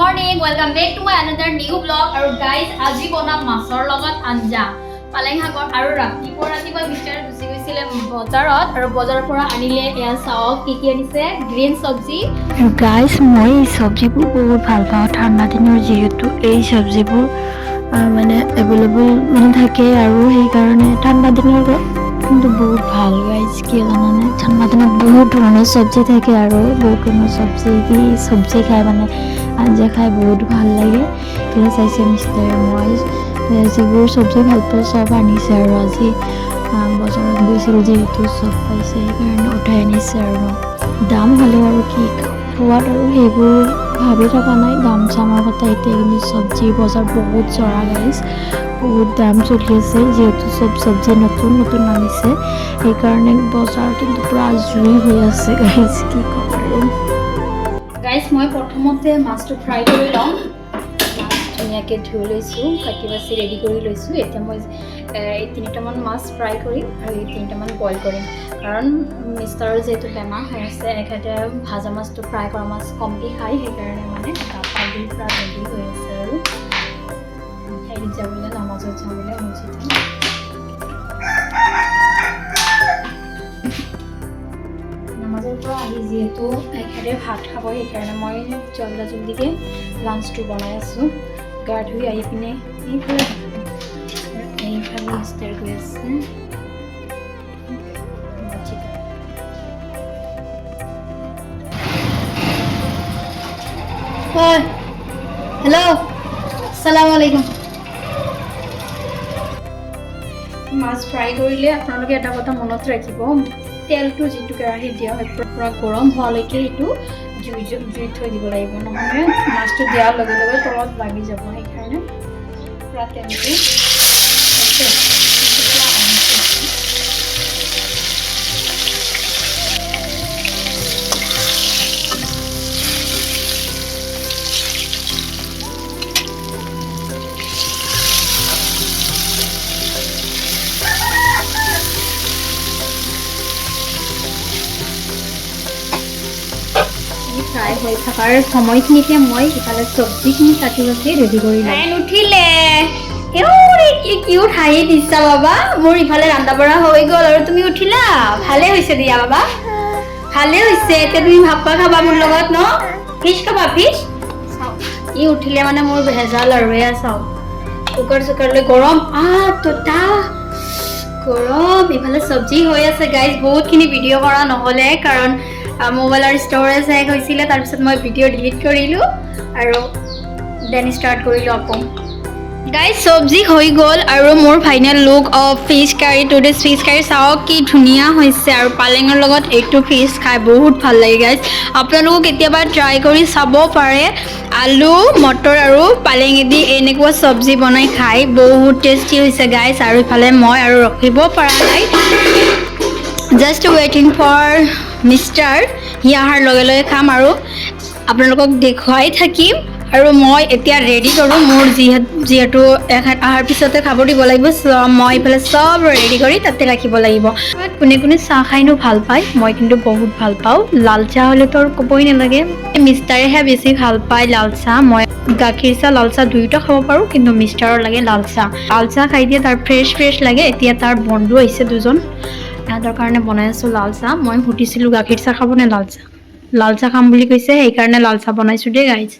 morning, welcome back to my another new vlog. And guys, আজি বনাম মাছৰ লগত আঞ্জা পালেং শাকৰ আৰু ৰাতিপুৱা মিষ্টাৰ গুচি গৈছিলে বজাৰত আৰু বজাৰৰ পৰা আনিলে এয়া চাওক কি আনিছে গ্ৰীন সবজি গাইস মই সবজিবোৰ বহুত ভাল পাওঁ ঠাণ্ডা দিনৰ যেহেতু এই সবজিবোৰ মানে এভেইলেবল মানে থাকে আৰু সেই কাৰণে ঠাণ্ডা দিনৰ কিন্তু বহুত ভাল গাইস কি জানানে ঠাণ্ডা দিনত বহুত ধৰণৰ সবজি থাকে আৰু বহুত ধৰণৰ সবজি খাই মানে আঞ্জা খাই বহুত ভাল লাগে কেলে চাইছে মিষ্টাৰ মই যিবোৰ সবজি ভাল পাওঁ সব আনিছে আৰু আজি বজাৰত গৈছিলোঁ যেহেতু সব পাইছে সেইকাৰণে উঠাই আনিছে আৰু দাম হ'লেও আৰু কি খোৱাত আৰু সেইবোৰ ভাবি থকা নাই দাম চামৰ কথা এতিয়া কিন্তু সবজি বজাৰ বহুত চৰা গাইছ বহুত দাম চলি আছে যেহেতু সব সবজি নতুন আনিছে সেইকাৰণে বজাৰ কিন্তু পুৰা জুই হৈ আছে গাইছ কি ক'ম আৰু গাইছ মই প্ৰথমতে মাছটো ফ্ৰাই কৰি লওঁ ধুনীয়াকৈ ধুই লৈছোঁ কাটি বাছি ৰেডি কৰি লৈছোঁ এতিয়া মই এই 3টামান মাছ ফ্ৰাই কৰিম আৰু এই 3টামান বইল কৰিম কাৰণ মিষ্টাৰৰ যিহেতু বেমাৰ হৈ আছে এখেতে ভাজা মাছটো ফ্ৰাই কৰা মাছ কমকৈ খায় সেইকাৰণে মানে পালি পূৰা ৰেডি হৈ আছে আৰু হেৰিত যাবলৈ নামাজত যাবলৈ মছজিদ নামাজৰ পৰা আহি যিহেতু এখেতে ভাত খাব সেইকাৰণে মই জল্দিকৈ লাঞ্চটো বনাই আছোঁ গা ধুই আহি পিনে এইফালে ষ্টাৰ গৈ আছে হেল্ল' আসসালামু আলাইকুম মাছ ফ্ৰাই কৰিলে আপোনালোকে এটা কথা মনত ৰাখিব তেলটো যিটো কেৰাহীত দিয়া হয় পুৰা গৰম হোৱালৈকে এইটো জুইত থৈ দিব লাগিব নহ'লে মাছটো দিয়াৰ লগে লগে তলত লাগি যাব সেইকাৰণে পুৰা তেলটো ফ্ৰাই হৈ থকাৰ সময়খিনিতে মই ইফালে চব্জিখিনি কাটি বাছি ৰেডি কৰি লওঁ উঠিলে কি কিউট হাঁহি দিছা বাবা মোৰ ইফালে ৰন্ধা বঢ়া হৈ গ'ল আৰু তুমি উঠিলা ভালে হৈছে দিয়া বাবা ভালে হৈছে এতিয়া তুমি ভাপা খাবা মোৰ লগত ন ফিছ খাবা ফিছ ই উঠিলে মানে মোৰ ভেজাল আৰু এয়া চাওক কুকাৰ লৈ গৰম তোতা গৰম ইফালে চব্জি হৈ আছে গাইজ বহুতখিনি ভিডিঅ' কৰা নহ'লে কাৰণ মোবাইলৰ ষ্ট'ৰেজ শেষ হৈছিলে তাৰপিছত মই ভিডিঅ' ডিলিট কৰিলোঁ আৰু দেন ষ্টাৰ্ট কৰিলোঁ আকৌ গাইজ চব্জি হৈ গ'ল আৰু মোৰ final look of fish curry today's fish curry চাওক কি ধুনীয়া হৈছে আৰু পালেঙৰ লগত এইটো ফিছ খাই বহুত ভাল লাগে গাইজ আপোনালোকক কেতিয়াবা ট্ৰাই কৰি চাব পাৰে আলু মটৰ আৰু পালেঙেদি এনেকুৱা চব্জি বনাই খাই বহুত টেষ্টি হৈছে গাইজ আৰু ইফালে মই আৰু ৰখিব পৰা নাই জাষ্ট ৱেইটিং ফৰ মিষ্টাৰ সি অহাৰ লগে লগে খাম আৰু আপোনালোকক দেখুৱাই থাকিম আৰু মই এতিয়া ৰেডি কৰোঁ মোৰ যিহেতু এখেত অহাৰ পিছতে খাব দিব লাগিব মই এইফালে চব ৰেডি কৰি তাতে ৰাখিব লাগিব কোনে চাহ খাইনো ভাল পায় মই কিন্তু বহুত ভাল পাওঁ লাল চাহ হ'লেতো আৰু ক'বই নালাগে মিষ্টাৰেহে বেছি ভাল পায় লাল চাহ মই গাখীৰ চাহ লাল চাহ দুয়োটা খাব পাৰোঁ কিন্তু মিষ্টাৰৰ লাগে লাল চাহ খাই দিয়ে তাৰ ফ্ৰেছ লাগে এতিয়া তাৰ বন্ধু আহিছে দুজন সিহঁতৰ কাৰণে বনাই আছোঁ লাল চাহ মই সুধিছিলোঁ গাখীৰ চাহ খাব নে লাল চাহ খাম বুলি কৈছে সেইকাৰণে লাল চাহ বনাইছোঁ দেই গাইজ